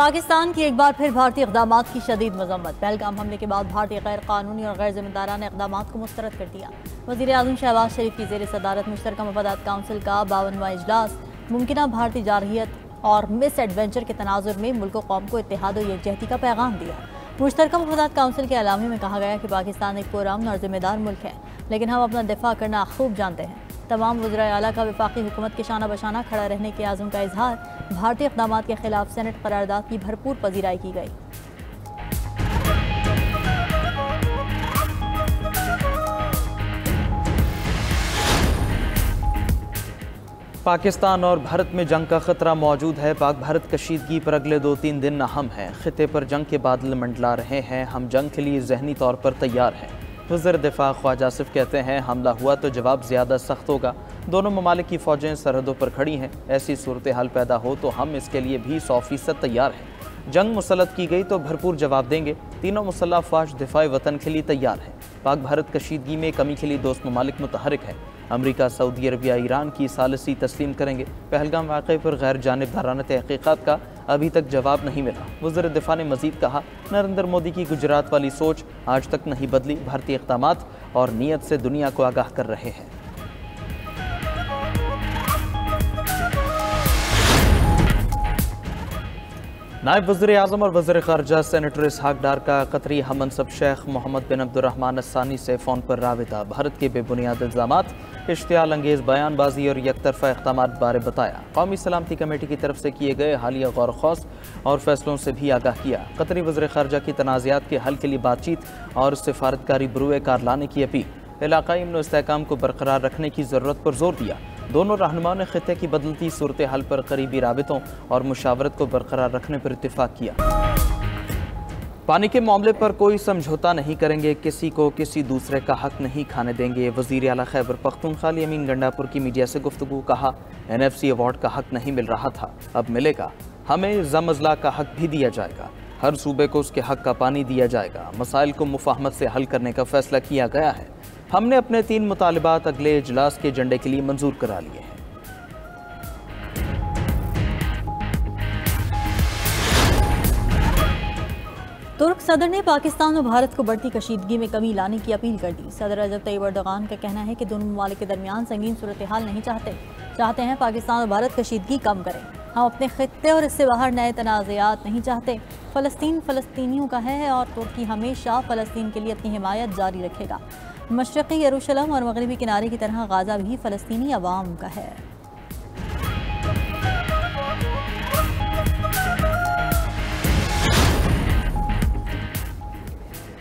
पाकिस्तान की एक बार फिर भारतीय इक़दामात की शदीद मज़म्मत। पहलगाम हमले के बाद भारतीय गैर कानूनी और गैर जिम्मेदाराना इक़दामात को मुस्तरद कर दिया। वज़ीर आज़म शहबाज शरीफ की ज़ेर सदारत मुश्तरका मफादात काउंसिल का 52वां इजलास मुमकिना भारतीय जारहियत और मिस एडवेंचर के तनाजुर में मुल्क व कौम को इत्तेहाद और यकजहती का पैगाम दिया। मुश्तरका मफादात काउंसिल के एलामे में कहा गया कि पाकिस्तान एक पुरअमन और जिम्मेदार मुल्क है, लेकिन हम अपना दिफा करना खूब जानते हैं। तमाम वज़राए आला का वफाकी हुकूमत के शाना बशाना खड़ा रहने के आज़म का इजहार। भारतीय इक़दामात के खिलाफ सेनेट करारदाद की भरपूर पजीराई की गई। पाकिस्तान और भारत में जंग का खतरा मौजूद है। पाक भारत कशीदगी पर अगले 2-3 दिन अहम हैं। खिते पर जंग के बादल मंडला रहे हैं। हम जंग के लिए जहनी तौर पर तैयार हैं। वज़ीर दिफा ख्वाजा आसिफ कहते हैं, हमला हुआ तो जवाब ज़्यादा सख्त होगा। दोनों ममालिक की फ़ौजें सरहदों पर खड़ी हैं। ऐसी सूरत हाल पैदा हो तो हम इसके लिए भी 100% तैयार हैं। जंग मुसल्लत की गई तो भरपूर जवाब देंगे। तीनों मुसल्लह अफ़वाज दिफाए वतन के लिए तैयार हैं। पाक भारत कशीदगी में कमी के लिए दोस्त ममालिक मुतहरिक हैं। अमरीका, सऊदी अरबिया, ईरान की सालिसी तस्लीम करेंगे। पहलगाम वाक़े पर गैर जानिबदाराना तहक़ीक़ात का अभी तक जवाब नहीं मिला। वज़ीर दिफा ने मज़ीद कहा, नरेंद्र मोदी की गुजरात वाली सोच आज तक नहीं बदली। भारतीय इक़दामात और नीयत से दुनिया को आगाह कर रहे हैं। नायब वज़ीर आज़म और वज़ीर ख़ारजा सेनेटर इसहाक़ डार का कतरी हमनसब शेख मोहम्मद बिन अब्दुर्रहमान अस्सानी से फ़ोन पर राबिता। भारत के बेबुनियाद इल्ज़ामात, इश्तियाल अंगेज़ बयानबाजी और यकतरफ़ा इक़दामात बारे बताया। कौमी सलामती कमेटी की तरफ से किए गए हालिया गौर खौस और फैसलों से भी आगाह किया। कतरी वज़ीर ख़ारजा की तनाज़ात के हल के लिए बातचीत और सिफारतकारी बरूए कार लाने की अपील। इलाक़ाई अमन व इस्तेहकाम को बरकरार रखने की ज़रूरत पर जोर दिया। दोनों रहनुमाओं ने खिते की बदलती सूरत हाल पर करीबी राबितों और मुशावरत को बरकरार रखने पर इत्तिफाक किया। पानी के मामले पर कोई समझौता नहीं करेंगे, किसी को किसी दूसरे का हक नहीं खाने देंगे। वज़ीर आला खैबर पख्तूनख्वा अमीन गंडापुर की मीडिया से गुफ्तगू। कहा, NFC अवार्ड का हक नहीं मिल रहा था, अब मिलेगा। हमें ज़मज़ला का हक भी दिया जाएगा। हर सूबे को उसके हक का पानी दिया जाएगा। मसाइल को मुफाहमत से हल करने का फैसला किया गया है। हमने अपने 3 मुतालिबात अगले इजलास के एजेंडे के लिए मंजूर करा लिए हैं। तुर्क सदर ने पाकिस्तान और भारत को बढ़ती कशीदगी में कमी लाने की अपील कर दी। सदर रजब तैयब एर्दोगान का कहना है कि दोनों ममालिक के दरमियान संगीन सूरत हाल नहीं चाहते हैं पाकिस्तान और भारत कशीदगी कम करें। हम अपने खित्ते और इससे बाहर नए तनाज़ात नहीं चाहते। फ़लस्तीन फ़लस्तीनियों का है और तुर्की हमेशा फ़लस्तीन के लिए अपनी हिमायत जारी रखेगा। मशरक़ी यरूशलेम और मगरबी किनारे की तरह गाज़ा भी फ़लस्तीनी अवाम का है।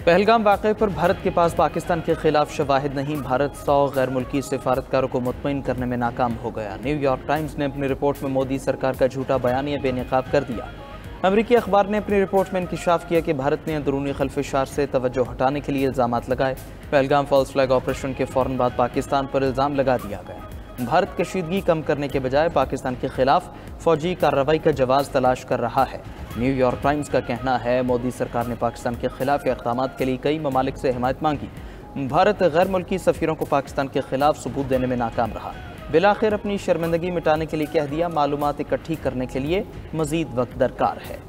पहलगाम वाक़े पर भारत के पास पाकिस्तान के खिलाफ शवाहिद नहीं। भारत 100 गैर मुल्की सिफारतकारों को मुतमईन करने में नाकाम हो गया। न्यूयॉर्क टाइम्स ने अपनी रिपोर्ट में मोदी सरकार का झूठा बयानिया बेनकाब कर दिया। अमरीकी अखबार ने अपनी रिपोर्ट में इंकिशाफ किया कि भारत ने अंदरूनी खल्फिशार से तवज्जो हटाने के लिए इल्ज़ामात लगाए। पहलगाम फॉल्स फ्लैग ऑपरेशन के फ़ौरन बाद पाकिस्तान पर इल्ज़ाम लगा दिया गया। भारत कशीदगी कम करने के बजाय पाकिस्तान के खिलाफ फ़ौजी कार्रवाई का जवाज़ तलाश कर रहा है। न्यूयॉर्क टाइम्स का कहना है, मोदी सरकार ने पाकिस्तान के खिलाफ इक़दामात के लिए कई ममालिक से हिमायत मांगी। भारत गैर मुल्की सफ़ीरों को पाकिस्तान के खिलाफ सबूत देने में नाकाम रहा। बिलाखिर अपनी शर्मिंदगी मिटाने के लिए कह दिया, मालूमात इकट्ठी करने के लिए मज़ीद वक्त दरकार है।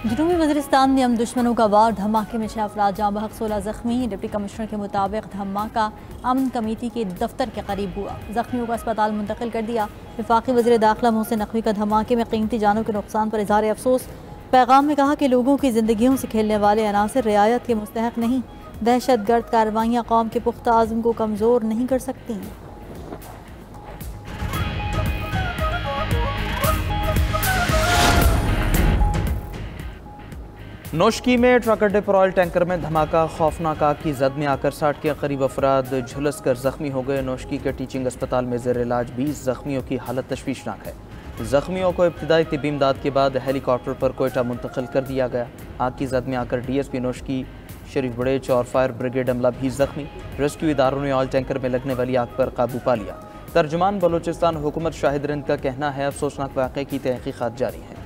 जनूबी वज़ीरिस्तान में हम दुश्मनों का वार, धमाके में 6 अफराद जाँ बहक, 16 ज़ख्मी। डिप्टी कमिश्नर के मुताबिक धमाका अमन कमेटी के दफ्तर के करीब हुआ। ज़ख्मियों को अस्पताल मुंतकिल कर दिया। वफाकी वज़ीर दाखिला मोहसिन नकवी का धमाके में कीमती जानों के नुकसान पर इज़हार अफसोस। पैगाम में कहा कि लोगों की ज़िंदगियों से खेलने वाले अनासर रियायत के मुस्तहक नहीं। दहशत गर्द कार्रवाइयाँ कौम के पुख्ता आज़म को कमज़ोर नहीं कर सकती। नोशकी में ट्रक अड्डे पर ऑयल टैंकर में धमाका, खौफनाक आग की जद में आकर 60 के करीब अफराद झुलस कर जख्मी हो गए। नोशकी के टीचिंग अस्पताल में ज़ेर इलाज 20 जख्मियों की हालत तशवीशनाक है। जख्मियों को इब्तिदाई तिब्बी इमदाद के बाद हेलीकॉप्टर पर कोयटा मुंतकिल कर दिया गया। आग की जद में आकर DSP नोशकी शरीफ बड़ेच और फायर ब्रिगेड अमला भी जख्मी। रेस्क्यू इदारों ने ऑयल टैंकर में लगने वाली आग पर काबू पा लिया। तर्जुमान बलूचिस्तान हुकूमत शाहिद रिंद का कहना है, अफसोसनाक वाक़े की तहक़ीक़ात जारी है।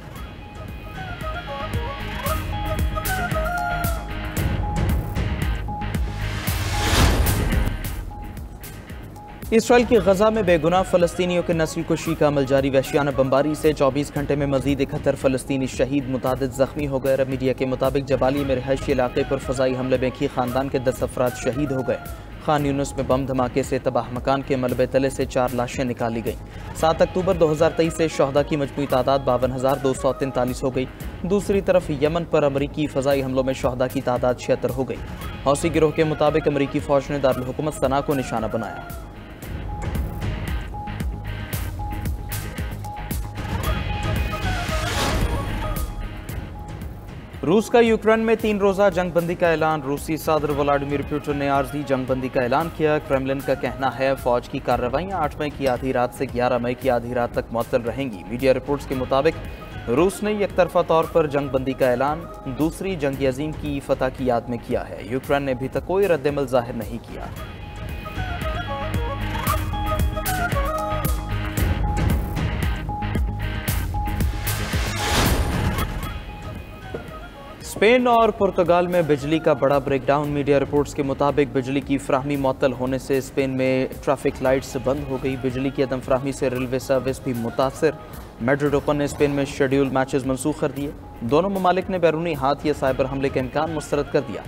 इसराइल की गजा में बेगुनाह फलस्तीनियों के नस्ल कुशी का अमल जारी। वहशियाना बमबारी से 24 घंटे में मजीद 71 फलस्तीनी शहीद, मुतादिद जख्मी हो गए। अरब मीडिया के मुताबिक जबाली में रिहायशी इलाके पर फजाई हमले में एक ही खानदान के 10 अफराद शहीद हो गए। खान यूनुस में बम धमाके से तबाह मकान के मलबे तले से 4 लाशें निकाली गईं। 7 अक्टूबर 2023 से शहदा की मजमूई तादाद 52,243 हो गई। दूसरी तरफ यमन पर अमरीकी फ़ज़ाई हमलों में शहदा की तादाद 76 हो गई। हौसी गिरोह के मुताबिक अमरीकी फ़ौज ने दारुल हुकूमत सना को निशाना बनाया। रूस का यूक्रेन में 3 रोज़ा जंगबंदी का ऐलान। रूसी सदर व्लादिमीर पुतिन ने आर्जी जंगबंदी का ऐलान किया। क्रेमलिन का कहना है फ़ौज की कार्रवाइयाँ 8 मई की आधी रात से 11 मई की आधी रात तक मुअत्तल रहेंगी। मीडिया रिपोर्ट्स के मुताबिक रूस ने एकतरफा तौर पर जंगबंदी का ऐलान दूसरी जंग अज़ीम की फतह की याद में किया है। यूक्रेन ने अभी तक कोई रद्दअमल जाहिर नहीं किया। स्पेन और पुर्तगाल में बिजली का बड़ा ब्रेकडाउन। मीडिया रिपोर्ट्स के मुताबिक बिजली की फ्राहमी मुअत्तल होने से स्पेन में ट्रैफिक लाइट्स बंद हो गई। बिजली की अदम फ्राहमी से रेलवे सर्विस भी मुतासर। मैड्रिड ओपन ने स्पेन में शेड्यूल मैचेस मंसूख कर दिए। दोनों ममालिक ने बैरूनी हाथ या साइबर हमले का इम्कान मुस्तरद कर दिया।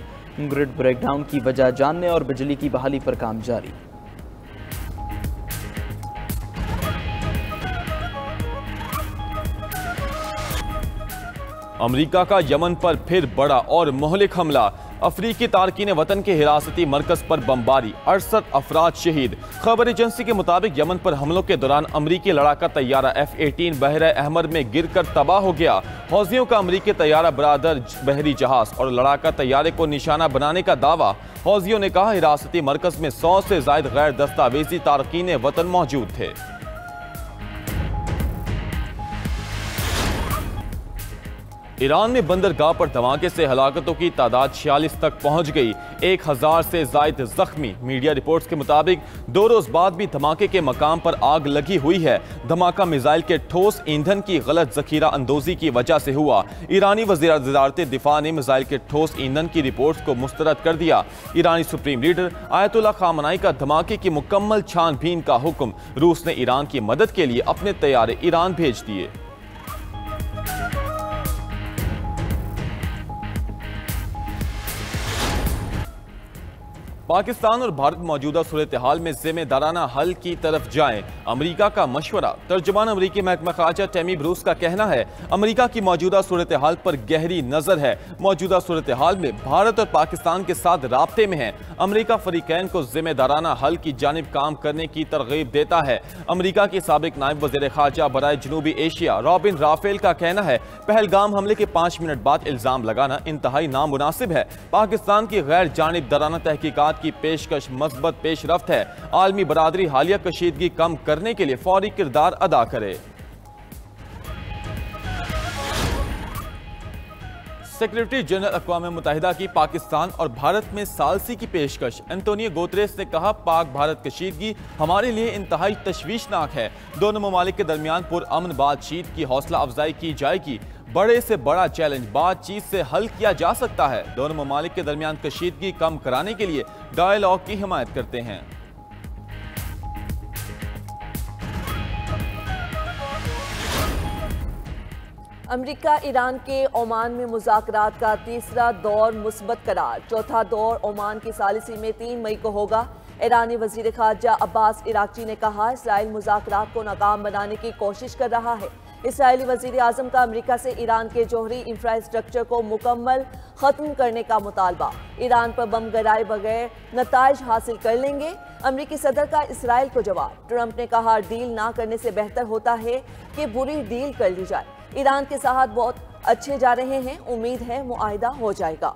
ग्रिड ब्रेकडाउन की वजह जानने और बिजली की बहाली पर काम जारी। अमेरिका का यमन पर फिर बड़ा और मोहलिक हमला। अफ्रीकी तारकीन वतन के हिरासती मरकज पर बमबारी, 68 अफराद शहीद। खबर एजेंसी के मुताबिक यमन पर हमलों के दौरान अमरीकी लड़ाका तैयारा F-18 बहरा अहमर में गिरकर तबाह हो गया। हौजियों का अमरीकी तैयारा बरादर बहरी जहाज और लड़ाका तैयारे को निशाना बनाने का दावा। हौजियों ने कहा हिरासती मरकज में 100 से जायद गैर दस्तावेजी तारकीन वतन मौजूद थे। ईरान में बंदरगाह पर धमाके से हलाकतों की तादाद 46 तक पहुंच गई। 1000 से जायद जख्मी। मीडिया रिपोर्ट्स के मुताबिक 2 रोज बाद भी धमाके के मकाम पर आग लगी हुई है। धमाका मिसाइल के ठोस ईंधन की गलत जखीरा अंदोजी की वजह से हुआ। ईरानी वज़ीर दिफा ने मिसाइल के ठोस ईंधन की रिपोर्ट्स को मुस्तरद कर दिया। ईरानी सुप्रीम लीडर आयतुल्लाह खामनाई का धमाके की मुकम्मल छानबीन का हुक्म। रूस ने ईरान की मदद के लिए अपने तैयारे ईरान भेज दिए। पाकिस्तान और भारत मौजूदा सूरत हाल में जिम्मेदाराना हल की तरफ जाएं, अमरीका का मशवरा। तर्जुमान अमरीकी महकमा ख़ारजा टैमी ब्रूस का कहना है अमरीका की मौजूदा सूरत हाल पर गहरी नजर है। मौजूदा सूरत हाल में भारत और पाकिस्तान के साथ राब्ते में है। अमरीका फरीकैन को जिम्मेदाराना हल की जानिब काम करने की तरगीब देता है। अमरीका की साबिक नायब वज़ीर ख़ारजा बराए जनूबी एशिया रॉबिन राफेल का कहना है पहलगाम हमले के 5 मिनट बाद इल्ज़ाम लगाना इंतहाई नामुनासिब है। पाकिस्तान की गैर जानिबदाराना तहकीकात की पेशकश मस्बत पेशरफ्त है। आलमी बरादरी हालिया कशीदगी कम करने के लिए फौरी किरदार अदा करे। सेक्रेटरी जनरल अक़वाम मुत्तहिदा की पाकिस्तान और भारत में सालसी की पेशकश। एंटोनियो गुतेरेस ने कहा पाक भारत कशीदगी हमारे लिए इंतहाई तशवीशनाक है। दोनों ममालिक के दरमियान पुरअमन बातचीत की हौसला अफजाई की जाएगी। बड़े से बड़ा चैलेंज बातचीत से हल किया जा सकता है। दोनों ममालिक के दरमियान कशीदगी कम कराने के लिए डायलॉग की हिमायत करते हैं। अमेरिका ईरान के ओमान में मुज़ाकरात का तीसरा दौर मुस्बत करार। चौथा दौर ओमान की सालिसी में 3 मई को होगा। ईरानी वज़ीर ख़ारजा अब्बास इराक़ची ने कहा इसराइल मुज़ाकरात को नाकाम बनाने की कोशिश कर रहा है। इसराइली वज़ीर आज़म का अमेरिका से ईरान के जौहरी इंफ्रास्ट्रक्चर को मुकम्मल ख़त्म करने का मुतालबा। ईरान पर बम गिराए बगैर नताइज हासिल कर लेंगे। अमेरिकी सदर का इसराइल को जवाब। ट्रंप ने कहा डील ना करने से बेहतर होता है कि बुरी डील कर ली जाए। ईरान के साथ बहुत अच्छे जा रहे हैं, उम्मीद है मुआहिदा हो जाएगा।